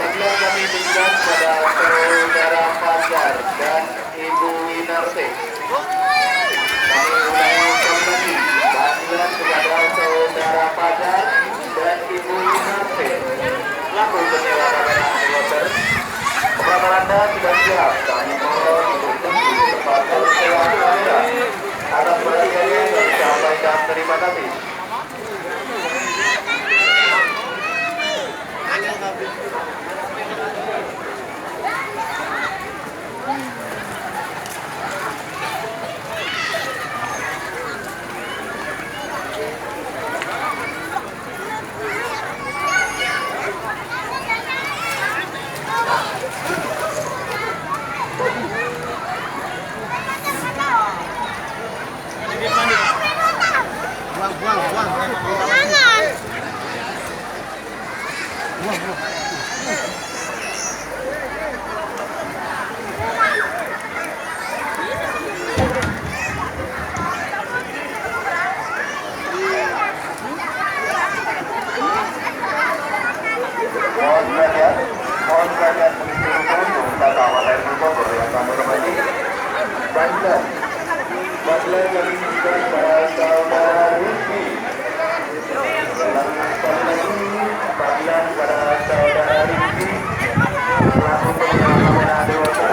Panggilan kami berikan kepada saudara Fajar dan Ibu Winarti. Kami ulangi kembali. Panggilan kepada saudara Fajar dan Ibu Winarti. Laku penyewa kamera helikopter. Operator Anda sudah siap. Kami mohon untuk tunggu di tempat penyewa kamera. Atas perhatiannya kami sampaikan terima kasih. Mohon kalian mengisi rukun untuk wisatawan air Bogor yang kami hormati. Baiklah, baiklah kami berikan kepada saudara Rizky. Sekali lagi, panggilan kepada saudara Rizky. Selaku penyewa kamera helikopter.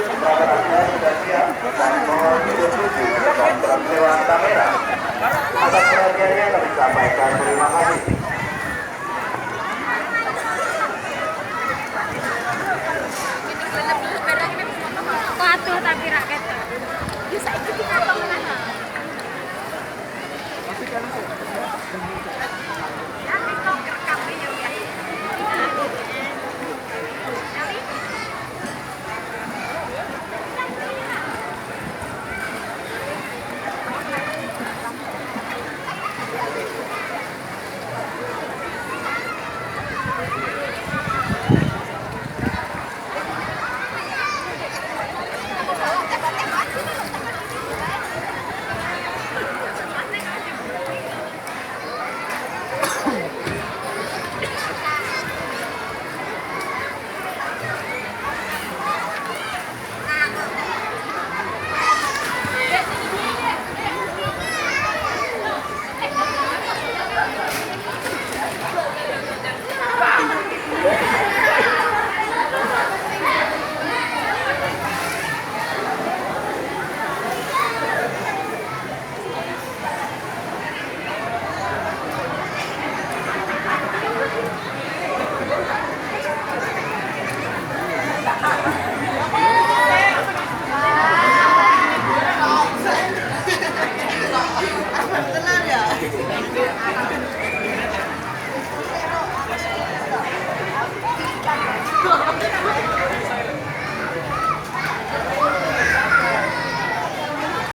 Operatornya sudah siap dan mohon dituju ke tempat penyewaan kamera. Atas perhatiannya kami sampaikan terima kasih. Patuh tapi rakyat.